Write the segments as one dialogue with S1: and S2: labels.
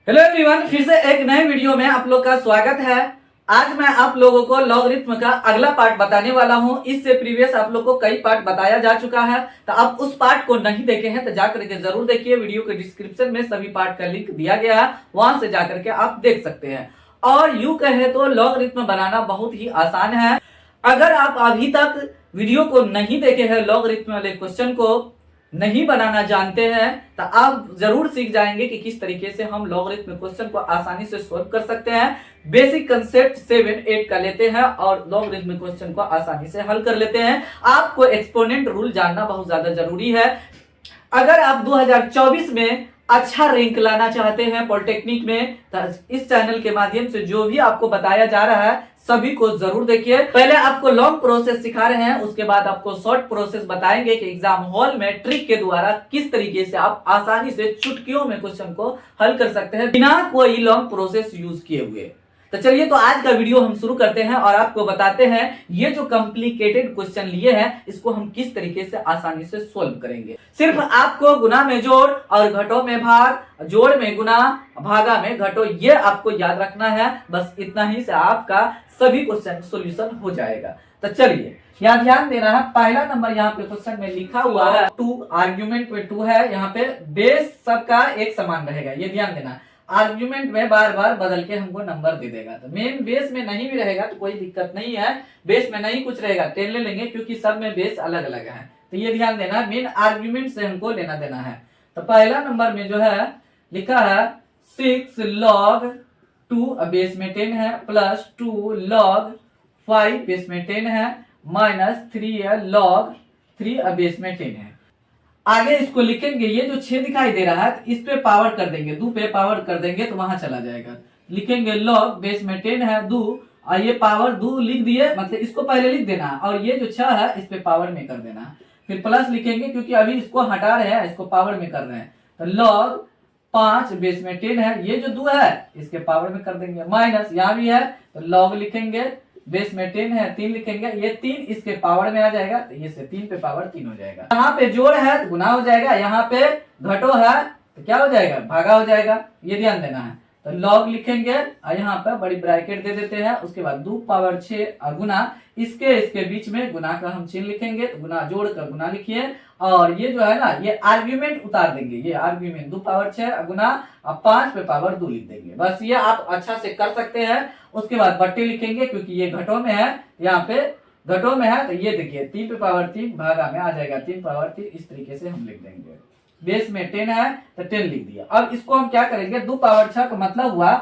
S1: Hello everyone, फिर से एक नए वीडियो में आप लोग का स्वागत है। आज मैं आप लोगों को लॉगरिथम का अगला पार्ट बताने वाला हूं। इससे प्रीवियस आप लोग को कई पार्ट बताया जा चुका है, तो आप उस पार्ट को नहीं देखे हैं तो जाकर के जरूर देखिए। वीडियो के डिस्क्रिप्शन में सभी पार्ट का लिंक दिया गया है, वहां से जाकर के आप देख सकते हैं। और यूं कहे तो लॉगरिथम बनाना बहुत ही आसान है। अगर आप अभी तक वीडियो को नहीं देखे हैं, लॉगरिथम वाले क्वेश्चन को नहीं बनाना जानते हैं, तो आप जरूर सीख जाएंगे कि किस तरीके से हम लॉगरिथम क्वेश्चन को आसानी से सॉल्व कर सकते हैं। बेसिक कंसेप्ट 7-8 का लेते हैं और लॉगरिथम क्वेश्चन को आसानी से हल कर लेते हैं। आपको एक्सपोनेंट रूल जानना बहुत ज्यादा जरूरी है। अगर आप 2024 में अच्छा रैंक लाना चाहते हैं पॉलिटेक्निक में, तो इस चैनल के माध्यम से जो भी आपको बताया जा रहा है सभी को जरूर देखिए। पहले आपको लॉन्ग प्रोसेस सिखा रहे हैं, उसके बाद आपको शॉर्ट प्रोसेस बताएंगे कि एग्जाम हॉल में ट्रिक के द्वारा किस तरीके से आप आसानी से चुटकियों में क्वेश्चन को हल कर सकते हैं बिना कोई लॉन्ग प्रोसेस यूज किए हुए। तो चलिए, तो आज का वीडियो हम शुरू करते हैं और आपको बताते हैं ये जो कॉम्प्लिकेटेड क्वेश्चन लिए हैं इसको हम किस तरीके से आसानी से सोल्व करेंगे। सिर्फ आपको गुना में जोड़ और घटों में भाग, जोड़ में गुना, भागा में घटो, ये आपको याद रखना है। बस इतना ही से आपका सभी क्वेश्चन सोल्यूशन हो जाएगा। तो चलिए, यहाँ ध्यान देना है। पहला नंबर यहाँ पे क्वेश्चन में लिखा हुआ है 2, आर्ग्यूमेंट में 2 है। यहाँ पे बेस सबका एक समान रहेगा, ये ध्यान देना। आर्ग्यूमेंट में बार बार बदल के हमको नंबर दे देगा, तो मेन बेस में नहीं भी रहेगा तो कोई दिक्कत नहीं है। बेस में नहीं कुछ रहेगा 10 ले लेंगे, क्योंकि सब में बेस अलग अलग है। तो ये ध्यान देना, मेन आर्ग्यूमेंट से हमको लेना देना है। तो पहला नंबर में जो है लिखा है 6 log 2 बेस में 10 है, प्लस 2 log 5 बेस में 10 है, माइनस 3 log 3 बेस में 10 है। आगे इसको लिखेंगे, ये जो 6 दिखाई दे रहा है इस पे पावर कर देंगे, 2 पे पावर कर देंगे तो वहां चला जाएगा। लिखेंगे log बेस में 10 है 2, और ये पावर 2 लिख दिए, मतलब इसको पहले लिख देना है, और ये जो 6 है इस पे पावर में कर देना है। फिर प्लस लिखेंगे, क्योंकि अभी इसको हटा रहे हैं, इसको पावर में कर रहे हैं। तो log 5 बेस में 10 है, ये जो 2 है इसके पावर में कर देंगे, माइनस यहाँ भी है तो log लिखेंगे, बेस में 10 है 3 लिखेंगे, ये 3 इसके पावर में आ जाएगा, तो ये से 3 पे पावर 3 हो जाएगा। यहाँ पे जोड़ है तो गुना हो जाएगा, यहाँ पे घटो है तो क्या हो जाएगा, भागा हो जाएगा, ये ध्यान देना है। तो log लिखेंगे और यहाँ पे बड़ी ब्रैकेट दे देते हैं, उसके बाद 2 पावर 6 और गुना, इसके बीच में गुना का हम चिन्ह लिखेंगे, तो गुना जोड़ कर गुना लिखिए, और ये जो है ना ये आर्ग्यूमेंट उतार देंगे, ये आर्ग्यूमेंट 2 पावर 6 गुना 5 पे पावर 2 लिख देंगे। बस ये आप अच्छा से कर सकते हैं। उसके बाद बट्टे लिखेंगे, क्योंकि ये घटों में है, यहाँ पे घटों में है, तो ये देखिए 3 पे पावर 3 भागा में आ जाएगा 3 पावर 3, इस तरीके से हम लिख देंगे। बेस में 10 है तो 10 लिख दिया। अब इसको हम क्या करेंगे, 2 पावर 6 का मतलब हुआ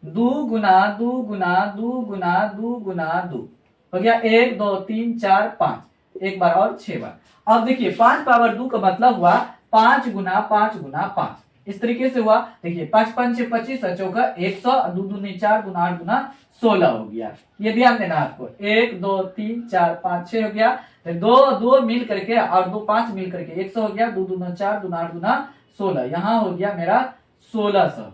S1: 2 गुना 2 गुना 2 गुना 2 गुना 2 हो गया, 1 2 3 4 5, एक बार और 6 बार। अब देखिए 5 पावर 2 का मतलब हुआ 5 गुना 5 गुना 5, इस तरीके से हुआ। देखिए 5 5 6 25 चौका 100, 2 दूनी 4 गुना 8 गुना 16 हो गया। ये ध्यान देना आपको, 1 2 3 4 5 6 हो गया, तो 2 मिल करके और 2 5 मिल करके 100 हो गया, 2 दूना 4 गुना 8 गुना 16, यहाँ हो गया मेरा 1600।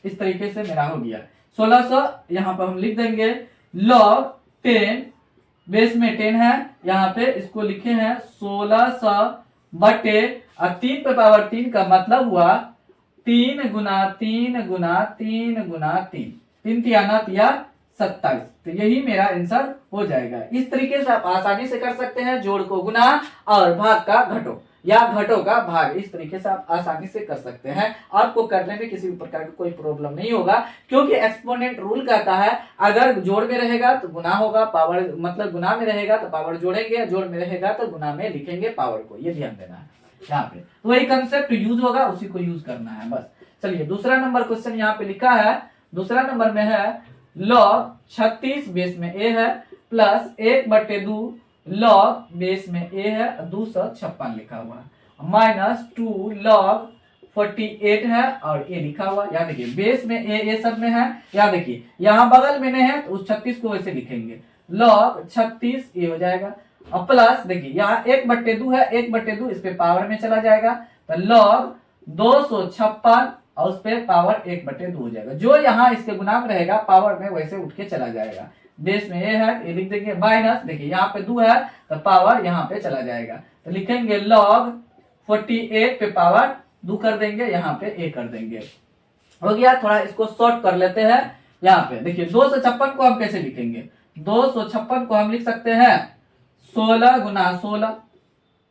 S1: इस तरीके से मेरा हो गया 1600। यहाँ पर हम लिख देंगे log 10 बेस में 10 है, यहाँ पे इसको लिखे हैं 1600 बटे, और 3 पे पावर 3 का मतलब हुआ 3 गुना 3 गुना 3 गुना 3, 3 तियाना तिया 27। तो यही मेरा आंसर हो जाएगा। इस तरीके से आप आसानी से कर सकते हैं, जोड़ को गुना और भाग का घटो या घटों का भाग, इस तरीके से आप आसानी से कर सकते हैं। आपको करने में किसी भी प्रकार का कोई प्रॉब्लम नहीं होगा, क्योंकि एक्सपोनेंट रूल कहता है अगर जोड़ में रहेगा तो गुना होगा, पावर मतलब गुना में रहेगा तो पावर जोड़ेंगे, जोड़ में रहेगा तो गुना में लिखेंगे पावर को, ये ध्यान देना है। यहाँ पे तो वही कंसेप्ट यूज होगा, उसी को यूज करना है बस। चलिए, दूसरा नंबर क्वेश्चन यहाँ पे लिखा है, दूसरा नंबर में है log 36 बेस में a है, प्लस 1/2 log बेस में a है 256 लिखा हुआ है, माइनस 2 log 48 है और a लिखा हुआ। यहाँ देखिए बेस में a सब में है, यहाँ देखिए यहाँ बगल में नहीं है तो उस 36 को वैसे लिखेंगे, log 36 a हो जाएगा, और प्लस देखिए यहाँ 1/2 है, 1/2 इस पे पावर में चला जाएगा, तो log 256 और उस पे पावर 1/2 हो जाएगा। जो यहाँ इसके गुना में रहेगा पावर में वैसे उठ के चला जाएगा। बेस में ए है ये लिख देंगे, माइनस देखिए यहाँ पे 2 है तो पावर यहाँ पे चला जाएगा, तो लिखेंगे log 48 पे पावर 2 कर देंगे, यहाँ पे a कर देंगे। हो गया। थोड़ा इसको शॉर्ट कर लेते हैं। यहाँ पे देखिए 256 को हम कैसे लिखेंगे, 256 को हम लिख सकते हैं 16 गुना 16,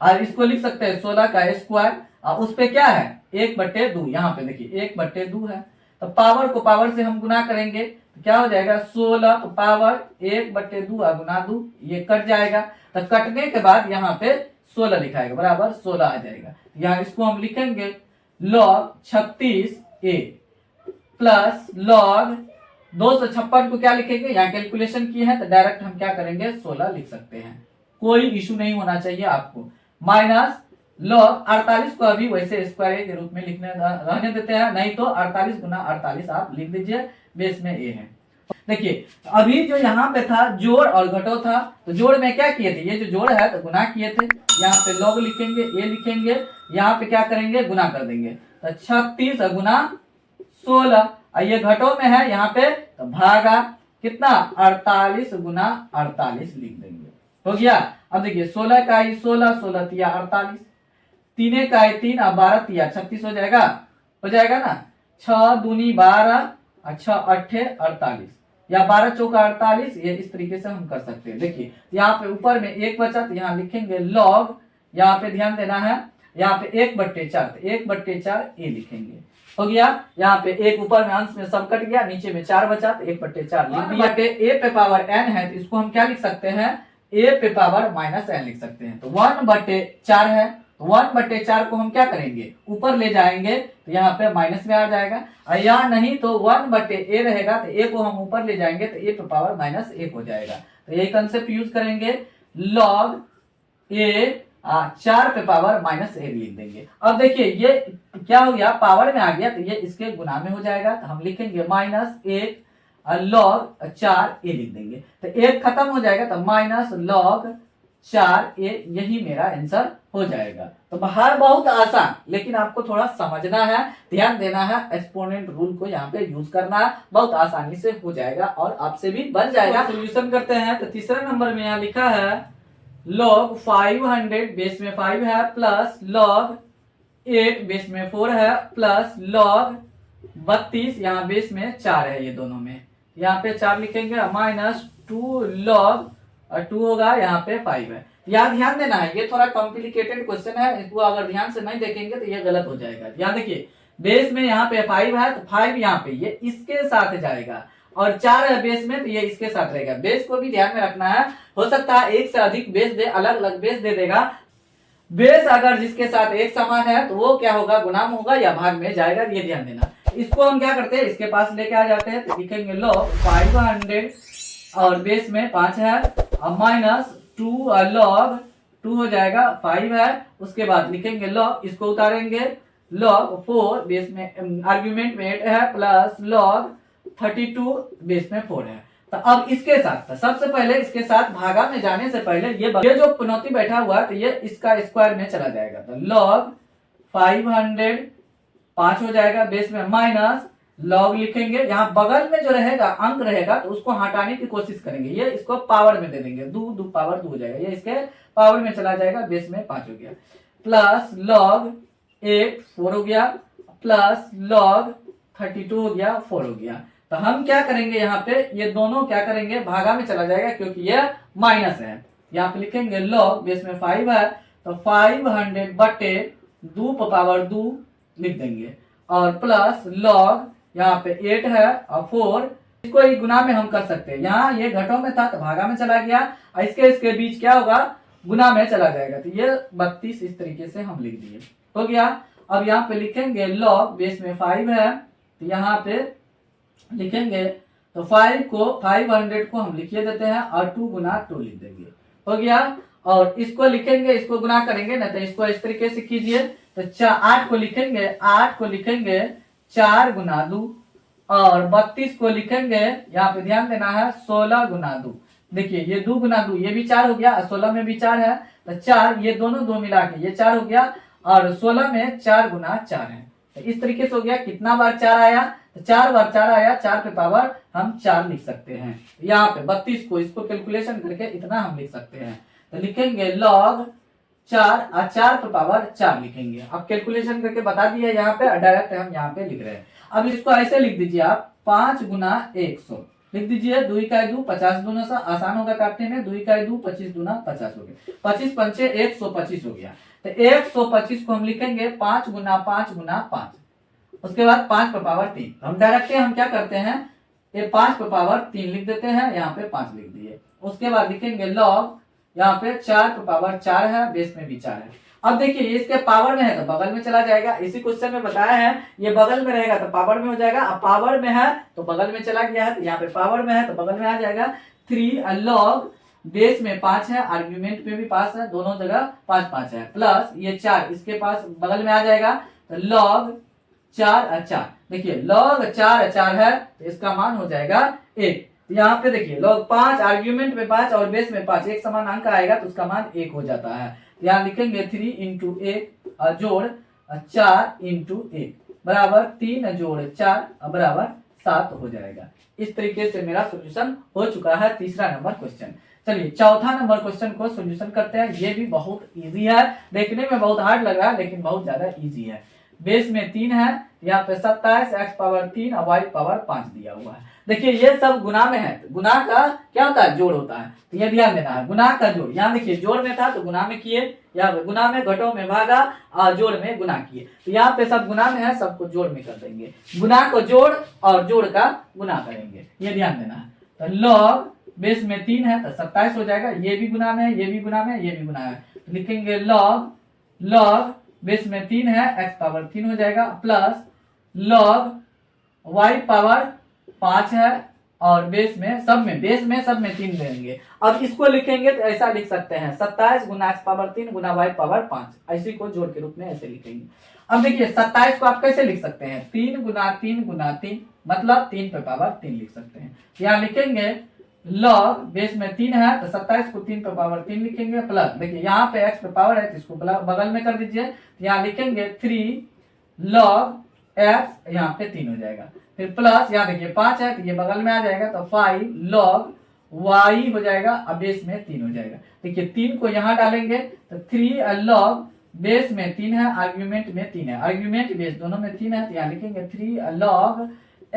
S1: और इसको लिख सकते हैं 16 का स्क्वायर, और उस पे क्या है 1/2। यहाँ पे देखिए 1/2 है, तो पावर को पावर से हम गुना करेंगे तो क्या हो जाएगा 16 तो पावर 1/2 गुना 2, ये कट जाएगा। तो कटने के बाद यहाँ पे 16 लिखाएगा बराबर 16 आ जाएगा। यहाँ इसको हम लिखेंगे log 36a प्लस log 256 को क्या लिखेंगे, यहाँ कैलकुलेशन की है तो डायरेक्ट हम क्या करेंगे 16 लिख सकते हैं, कोई इशू नहीं होना चाहिए आपको। माइनस log 48 को अभी वैसे स्क्वायर के रूप में लिखने रहने देते हैं, नहीं तो 48 गुना 48 आप लिख दीजिए, बेस में ए है। देखिए अभी जो यहाँ पे था जोड़ और घटो था, तो जोड़ में क्या किए थे, ये जो जोड़ है तो गुना किए थे, यहाँ पे log लिखेंगे ए लिखेंगे, यहाँ पे क्या करेंगे गुना कर देंगे, तो 36 गुना 16, और ये घटो में है यहाँ पे तो भागा कितना 48 गुना 48 लिख देंगे, हो गया। अब देखिए 16 का 16, 16 तिया 48, 3 का 3 और 12 तिया 36 हो जाएगा ना, 6 दूनी 12 और 6 अट्ठे 48, या 12 चौका 48, ये इस तरीके से हम कर सकते हैं। देखिए यहाँ पे ऊपर में एक बचा तो यहाँ लिखेंगे log, यहाँ पे ध्यान देना है, यहाँ पे 1/4 तो 1/4 ए लिखेंगे, हो गया। यहाँ पे एक ऊपर में अंश में सब कट गया, नीचे में 4 बचा तो 1/4 लिख दिया। ए पे पावर n है तो इसको हम क्या लिख सकते हैं, ए पे पावर -n लिख सकते हैं। तो 1/4 है, तो 1/4 को हम क्या करेंगे ऊपर ले जाएंगे तो यहाँ पे माइनस में आ जाएगा, और यहाँ नहीं तो 1/a रहेगा तो a को हम ऊपर ले जाएंगे तो a पे पावर -1 हो जाएगा। तो यही कंसेप्ट यूज करेंगे, log a 4 पे पावर -1 लिख देंगे। अब देखिए ये क्या हो गया पावर में आ गया तो ये इसके गुना में हो जाएगा, तो हम लिखेंगे -1 log 4 a लिख देंगे, तो 1 खत्म हो जाएगा तो -log 4a, यही मेरा आंसर हो जाएगा। तो बाहर बहुत आसान, लेकिन आपको थोड़ा समझना है, ध्यान देना है, एक्सपोनेंट रूल को यहाँ पे यूज करना है, बहुत आसानी से हो जाएगा और आपसे भी बन जाएगा। सोल्यूशन करते हैं तो तीसरे नंबर में यहाँ लिखा है log 500 बेस में 5 है प्लस log 8 बेस में 4 है प्लस log 32 यहाँ बेस में 4 है, ये दोनों में यहाँ पे 4 लिखेंगे, -2 log 2 होगा, यहाँ पे 5 है। यहाँ ध्यान देना है, ये थोड़ा कॉम्प्लिकेटेड क्वेश्चन है, इसको अगर ध्यान से नहीं देखेंगे तो ये गलत हो जाएगा। यहाँ देखिए बेस में यहाँ पे 5 है तो 5 यहाँ पे ये इसके साथ जाएगा, और 4 है बेस में तो ये इसके साथ रहेगा। बेस को भी ध्यान में रखना है, हो सकता है एक से अधिक बेस दे, अलग अलग बेस दे देगा। बेस अगर जिसके साथ एक समान है तो वो क्या होगा गुना में होगा या भाग में जाएगा, ये ध्यान देना। इसको हम क्या करते हैं इसके पास लेके आ जाते हैं, तो लिखेंगे log 500 और बेस में 5 है और -2 log 2 हो जाएगा, 5 है, उसके बाद लिखेंगे log, इसको उतारेंगे log 4 बेस में आर्ग्यूमेंट में 8 है प्लस log 32 बेस में 4 है। तो अब इसके साथ तो सबसे पहले इसके साथ भागा में जाने से पहले ये जो पुनौती बैठा हुआ है तो ये इसका स्क्वायर में चला जाएगा, तो log 500 5 हो जाएगा, बेस में माइनस log लिखेंगे, यहाँ बगल में जो रहेगा अंक रहेगा तो उसको हटाने की कोशिश करेंगे, ये इसको पावर में दे देंगे, 2 पावर 2 हो जाएगा, ये इसके पावर में चला जाएगा, बेस में 5 हो गया, प्लस log 8 4 हो गया, प्लस log 32 हो गया, 4 हो गया। तो हम क्या करेंगे यहाँ पे ये दोनों क्या करेंगे भागा में चला जाएगा, क्योंकि ये माइनस है। यहाँ पे लिखेंगे log बेस में 5 है तो 500 बटे 2 पावर 2 लिख देंगे, और प्लस log यहाँ पे 8 है और 4, इसको ही गुना में हम कर सकते हैं, यहाँ ये घटों में था तो भागा में चला गया, और इसके बीच क्या होगा गुना में चला जाएगा, तो ये 32 इस तरीके से हम लिख दिए, हो गया। अब यहाँ पे लिखेंगे log बेस में 5 है तो यहाँ पे लिखेंगे तो 500 को हम लिखिए देते हैं और 2 गुना 2 लिख देंगे, हो गया। और इसको लिखेंगे, इसको गुना करेंगे ना तो इसको इस तरीके से कीजिए, तो 8 को लिखेंगे 4 गुना 2, और 32 को लिखेंगे यहाँ पे ध्यान देना है 16 गुना 2। देखिए ये 2 गुना 2 ये भी 4 हो गया, 16 में भी 4 है तो 4, ये दोनों 2 मिला के ये 4 हो गया, और 16 में 4 गुना 4 है, तो इस तरीके से हो गया। कितना बार 4 आया तो 4 बार 4 आया, 4 पे पावर हम 4 लिख सकते हैं। यहाँ पे 32 को इसको कैलकुलेशन करके इतना हम लिख सकते हैं, तो लिखेंगे log 4 और 4 पे पावर 4 लिखेंगे। अब कैलकुलेशन करके बता दिया यहाँ पे, डायरेक्ट हम यहाँ पे लिख रहे हैं। अब इसको ऐसे लिख दीजिए आप 5 गुना 100 लिख दीजिए। 2 का 2 50 दूना सा आसान होगा काटने में। 2 का 2 25 दूना 50 हो गया। 25 पंचे 125 हो गया। तो 125 को हम लिखेंगे 5 गुना 5 गुना 5। उसके बाद 5 पर पावर 3। हम डायरेक्टली हम क्या करते हैं, ये 5 पर पावर 3 लिख देते हैं, यहाँ पे 5 लिख दिए। उसके बाद लिखेंगे लॉग, यहाँ पे 4 पर पावर 4 है, बेस में भी 4 है। अब देखिए ये इसके पावर में है तो बगल में चला जाएगा। इसी क्वेश्चन में बताया है ये बगल में रहेगा तो पावर में हो जाएगा। अब पावर में है तो बगल में चला गया है, तो यहाँ पे पावर में है तो बगल में आ जाएगा 3 लॉग बेस में 5 है, आर्ग्यूमेंट में भी 5 है, दोनों जगह 5 5 है, प्लस ये 4 इसके पास बगल में आ जाएगा तो लॉग 4 4। देखिए लॉग 4 4 है तो इसका मान हो जाएगा 1। यहाँ पे देखिए लॉग 5 आर्ग्यूमेंट में 5 और बेस में 5 एक समान अंक आएगा तो उसका मान 1 हो जाता है। यहाँ लिखेंगे 3 इंटू 1 जोड़ 4 इंटू 1 बराबर 3 जोड़ 4 बराबर 7 हो जाएगा। इस तरीके से मेरा सोल्यूशन हो चुका है तीसरा नंबर क्वेश्चन। चलिए चौथा नंबर क्वेश्चन को सोल्यूशन करते हैं। ये भी बहुत इजी है, देखने में बहुत हार्ड लग रहा है लेकिन बहुत ज्यादा इजी है। बेस में 3 है, यहाँ पे 27 x पावर 3 और y पावर 5 दिया हुआ है। देखिए ये सब गुना में है, गुना का क्या होता है, जोड़ होता है, तो ये ध्यान देना है। गुना का जोड़, यहाँ देखिए जोड़ में था तो गुना में किए, या गुना में घटों में भागा और जोड़ में गुना किए, तो यहाँ पे सब गुना में है, सबको जोड़ में कर देंगे। गुना को जोड़ और जोड़ का गुना करेंगे, ये ध्यान देना है। तो लॉग बेस में 3 है तो 27 हो जाएगा, ये भी गुना में है, ये भी गुना में है, ये भी गुना है, तो लिखेंगे लॉग बेस में 3 है, x पावर 3 हो जाएगा, प्लस लॉग y पावर 5 है और बेस में सब में 3 लेंगे। अब इसको लिखेंगे तो ऐसा लिख सकते हैं 27 गुना x पावर 3 गुना y पावर 5, ऐसे को जोड़ के रूप में ऐसे लिखेंगे। अब देखिए 27 को आप कैसे लिख सकते हैं, 3 गुना 3 गुना 3 मतलब 3 पे पावर 3 लिख सकते हैं। यहाँ लिखेंगे लॉग बेस में 3 है तो 27 को 3 पे पावर 3 लिखेंगे, प्लस देखिए यहाँ पे x पे पावर है तो इसको बगल में कर दीजिए, तो यहाँ लिखेंगे 3 लॉग x, यहाँ पे 3 हो जाएगा, फिर प्लस यहाँ देखिए 5 है तो ये बगल में आ जाएगा तो 5 लॉग y हो जाएगा, अब बेस में 3 हो जाएगा। देखिए 3 को यहाँ डालेंगे तो 3 लॉग बेस में 3 है, आर्ग्यूमेंट में 3 है, आर्ग्यूमेंट बेस दोनों में 3 है, तो यहाँ लिखेंगे 3 लॉग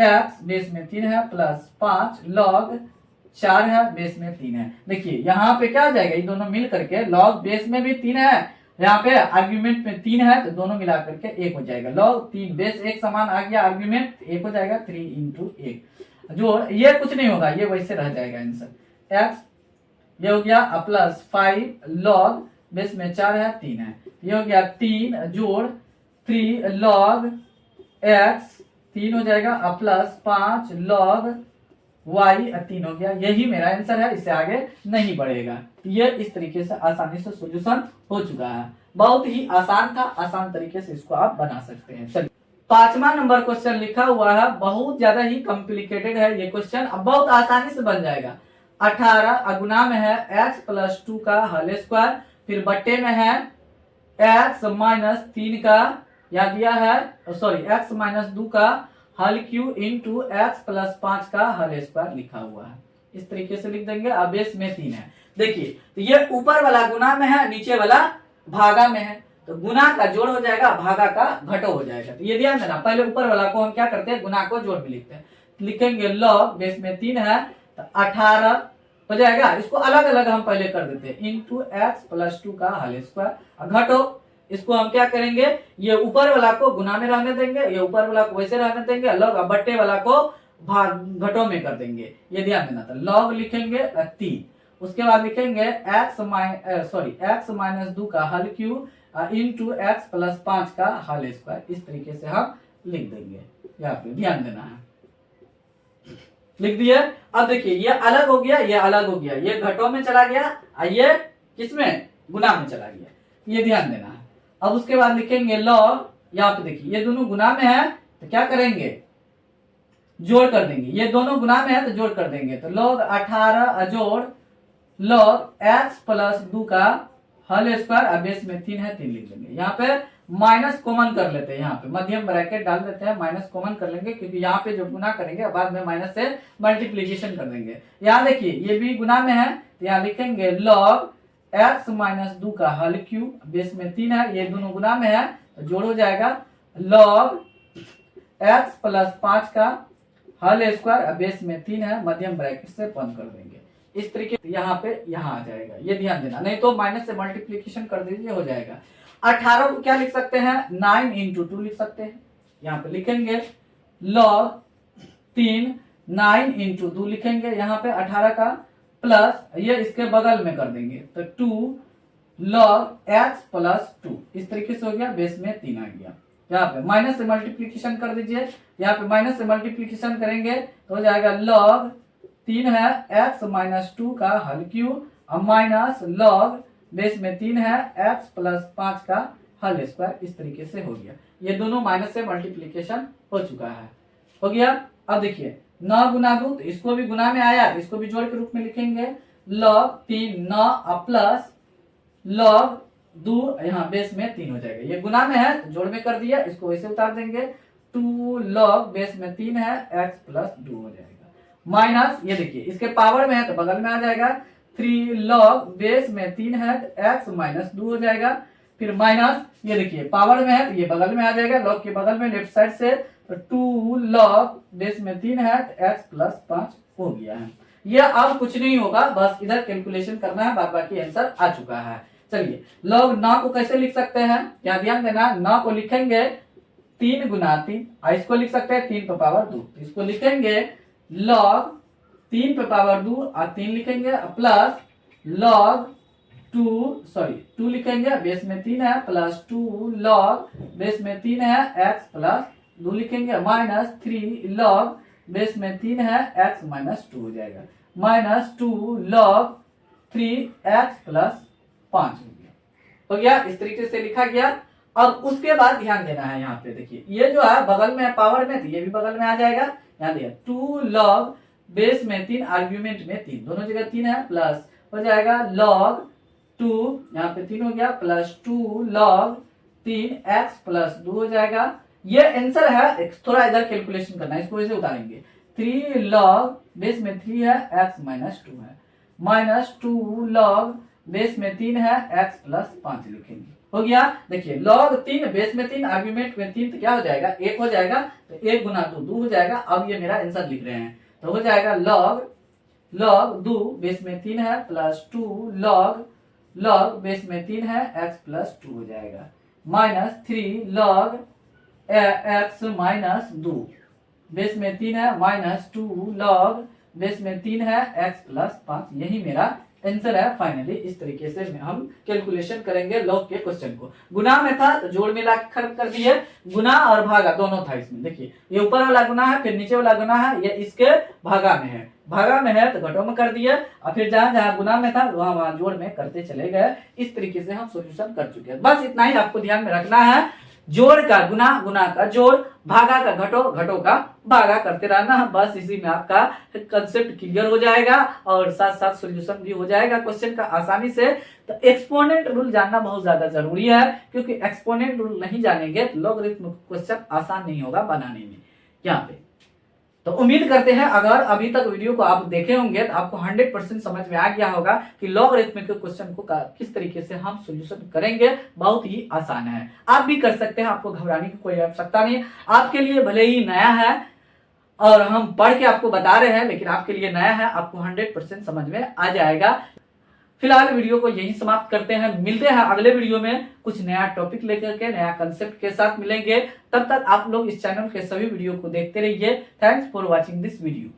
S1: x बेस में 3 है, प्लस 5 लॉग 4 है, बेस में 3 है। देखिए यहाँ पे क्या आ जाएगा, ये दोनों मिल करके लॉग बेस में भी 3 है, यहाँ पे आर्ग्यूमेंट में 3 है तो दोनों मिला करके 1 हो जाएगा। लॉग 3 बेस एक समान आ गया, आर्ग्यूमेंट 1 हो जाएगा, 3 इंटू 1 जोड़, ये कुछ नहीं होगा, ये वैसे रह जाएगा आंसर। x ये हो गया, प्लस 5 लॉग बेस में 4 है 3 है, ये हो गया 3 जोड़ 3 लॉग x 3 हो जाएगा, प्लस 5 लॉग y 3 हो गया। यही मेरा आंसर है, इससे आगे नहीं बढ़ेगा। ये इस तरीके से आसानी से सॉल्यूशन हो चुका है, बहुत ही आसान था, आसान तरीके से इसको आप बना सकते हैं। चलिए पांचवा नंबर क्वेश्चन लिखा हुआ है, बहुत ज्यादा ही कॉम्प्लिकेटेड है ये क्वेश्चन, अब बहुत आसानी से बन जाएगा। 18 अगुना में है x प्लस 2 का होल स्क्वायर, फिर बट्टे में है x माइनस 3 का, या दिया है सॉरी x माइनस 2 का whole cube into x plus 5 का होल स्क्वायर लिखा हुआ है। इस तरीके से लिख देंगे। अब बेस में 3 है, देखिए तो ये ऊपर वाला गुना में है, नीचे वाला भागा में है, तो गुना का जोड़ हो जाएगा, भागा का घटो हो जाएगा। तो ये ध्यान देना, पहले ऊपर वाला को हम क्या करते हैं, गुना को जोड़ में लिखते हैं। लिखेंगे लॉग बेस में 3 है तो 18 हो जाएगा, इसको अलग अलग हम पहले कर देते हैं, इंटू एक्स प्लस 2 का होल स्क्वायर घटो, इसको हम क्या करेंगे, ये ऊपर वाला को गुना में रहने देंगे, ये ऊपर वाला को वैसे रहने देंगे, लॉग बट्टे वाला को घटों में कर देंगे, ये ध्यान देना था। लॉग लिखेंगे 3, उसके बाद लिखेंगे एक्स माइनस 2 का whole cube into x plus 5 का होल स्क्वायर, इस तरीके से हम लिख देंगे। यहाँ पे ध्यान देना है, लिख दिए। अब देखिए ये अलग हो गया, ये अलग हो गया, ये घटों में चला गया, ये किसमें, गुना में चला गया, ये ध्यान देना है। अब उसके बाद लिखेंगे लॉग, यहाँ पे देखिए ये दोनों गुना में है तो क्या करेंगे, जोड़ कर देंगे, ये दोनों गुना में है तो जोड़ कर देंगे, तो लॉग 18 जोड़ लॉग x प्लस 2 का होल स्क्वायर, अब बेस में 3 है 3 लिख देंगे। यहाँ पे माइनस कॉमन कर लेते हैं, यहाँ पे मध्यम ब्रैकेट डाल देते हैं, माइनस कॉमन कर लेंगे क्योंकि यहाँ पे जो गुना करेंगे बाद में माइनस से मल्टीप्लीकेशन कर देंगे। यहाँ देखिए ये भी गुना में है तो यहाँ लिखेंगे लॉग x माइनस 2 का होल क्यूब, बेस में 3 है, ये दोनों गुना में है तो जोड़ हो जाएगा, लॉग x प्लस 5 का होल स्क्वायर, बेस में 3 है, मध्यम ब्रैकेट से बंद कर देंगे। इस तरीके से यहाँ पे यहाँ आ जाएगा, ये ध्यान देना, नहीं तो माइनस से मल्टीप्लीकेशन कर दीजिए हो जाएगा। 18 को क्या लिख सकते हैं, 9 इंटू 2 लिख सकते हैं। यहाँ पे लिखेंगे log 3, 9 इंटू 2 लिखेंगे यहाँ पे 18 का, प्लस ये इसके बगल में कर देंगे तो 2 log x प्लस 2, इस तरीके से हो गया, बेस में 3 आ गया। यहाँ पे माइनस से मल्टीप्लीकेशन कर दीजिए, यहाँ पे माइनस से मल्टीप्लीकेशन करेंगे तो हो जाएगा log 3 है x माइनस 2 का होल क्यूब, और माइनस log बेस में 3 है x प्लस 5 का होल स्क्वायर, इस तरीके से हो गया। ये दोनों माइनस से मल्टीप्लीकेशन हो चुका है, हो गया। अब देखिए 9 गुना 2, तो इसको भी गुना में आया, इसको भी जोड़ के रूप में लिखेंगे log 3 9 प्लस log 2, यहाँ बेस में 3 हो जाएगा, ये गुना में है तो जोड़ में कर दिया, इसको वैसे उतार देंगे 2 log बेस में 3 है x प्लस 2 हो जाएगा, माइनस ये देखिए इसके पावर में है तो बगल में आ जाएगा 3 log बेस में 3 है तो x माइनस 2 हो जाएगा, फिर माइनस ये देखिए पावर में है तो ये बगल में आ जाएगा, log के बगल में लेफ्ट साइड से, तो 2 log बेस में 3 है तो x प्लस 5 हो गया है। ये अब कुछ नहीं होगा, बस इधर कैलकुलेशन करना है, बाद बाकी आंसर आ चुका है। चलिए log 9 को कैसे लिख सकते हैं, क्या ध्यान देना, 9 को लिखेंगे 3 गुना 3, इसको लिख सकते हैं 3 पे पावर 2, तो इसको लिखेंगे log 3 पे पावर 2 और 3 लिखेंगे, प्लस log 2 लिखेंगे, बेस में 3 है, प्लस 2 log बेस में 3 है x प्लस 2 लिखेंगे, माइनस 3 log बेस में 3 है x माइनस 2 हो जाएगा, माइनस 2 log 3x प्लस 5 हो गया, इस तरीके से लिखा गया। अब उसके बाद ध्यान देना है, यहाँ पे देखिए ये जो है बगल में पावर में, तो ये भी बगल में आ जाएगा, यहाँ दिया 2 log बेस में 3 आर्ग्यूमेंट में 3, दोनों जगह 3 है, प्लस हो जाएगा log 2, यहाँ पे 3 हो गया, प्लस 2 log 3x प्लस 2 हो जाएगा। ये आंसर है, थोड़ा इधर कैलकुलेशन करना है, इसको वैसे उतारेंगे 3 log बेस में 3 है x माइनस 2 है, माइनस 2 log बेस में 3 है x प्लस 5 लिखेंगे, हो गया। देखिए log 3 बेस में 3 आर्ग्यूमेंट में 3, तो क्या हो जाएगा 1 हो जाएगा, तो 1 गुना 2 हो जाएगा। अब ये मेरा आंसर लिख रहे हैं तो हो जाएगा log 2 बेस में 3 है प्लस 2 log बेस में 3 है x प्लस 2 हो जाएगा, minus 3 log x minus 2 base में 3 है, माइनस 2 log बेस में 3 है x प्लस 5, यही मेरा आंसर है। फाइनली इस तरीके से हम कैलकुलेशन करेंगे लॉग के क्वेश्चन को। गुना में था तो जोड़ में ला के खत्म कर दिए, गुना और भागा दोनों था इसमें। देखिए ये ऊपर वाला गुना है, फिर नीचे वाला गुना है, ये इसके भागा में है, भागा में है तो घटों में कर दिए, और फिर जहां जहां गुना में था वहां वहां जोड़ में करते चले गए। इस तरीके से हम सोल्यूशन कर चुके हैं। बस इतना ही आपको ध्यान में रखना है, जोड़ का गुना, गुना का जोड़, भागा का घटो, घटो का भागा करते रहना है। बस इसी में आपका कंसेप्ट क्लियर हो जाएगा और साथ साथ सॉल्यूशन भी हो जाएगा क्वेश्चन का आसानी से। तो एक्सपोनेंट रूल जानना बहुत ज्यादा जरूरी है, क्योंकि एक्सपोनेंट रूल नहीं जानेंगे तो लॉगरिथम क्वेश्चन आसान नहीं होगा बनाने में यहाँ पे। तो उम्मीद करते हैं अगर अभी तक वीडियो को आप देखे होंगे तो आपको 100% समझ में आ गया होगा कि लॉगरिथमिक क्वेश्चन को किस तरीके से हम सॉल्यूशन करेंगे। बहुत ही आसान है, आप भी कर सकते हैं, आपको घबराने की कोई आवश्यकता नहीं। आपके लिए भले ही नया है और हम पढ़ के आपको बता रहे हैं, लेकिन आपके लिए नया है, आपको 100% समझ में आ जाएगा। फिलहाल वीडियो को यही समाप्त करते हैं, मिलते हैं अगले वीडियो में कुछ नया टॉपिक लेकर के, नया कंसेप्ट के साथ मिलेंगे। तब तक आप लोग इस चैनल के सभी वीडियो को देखते रहिए। Thanks for watching this video.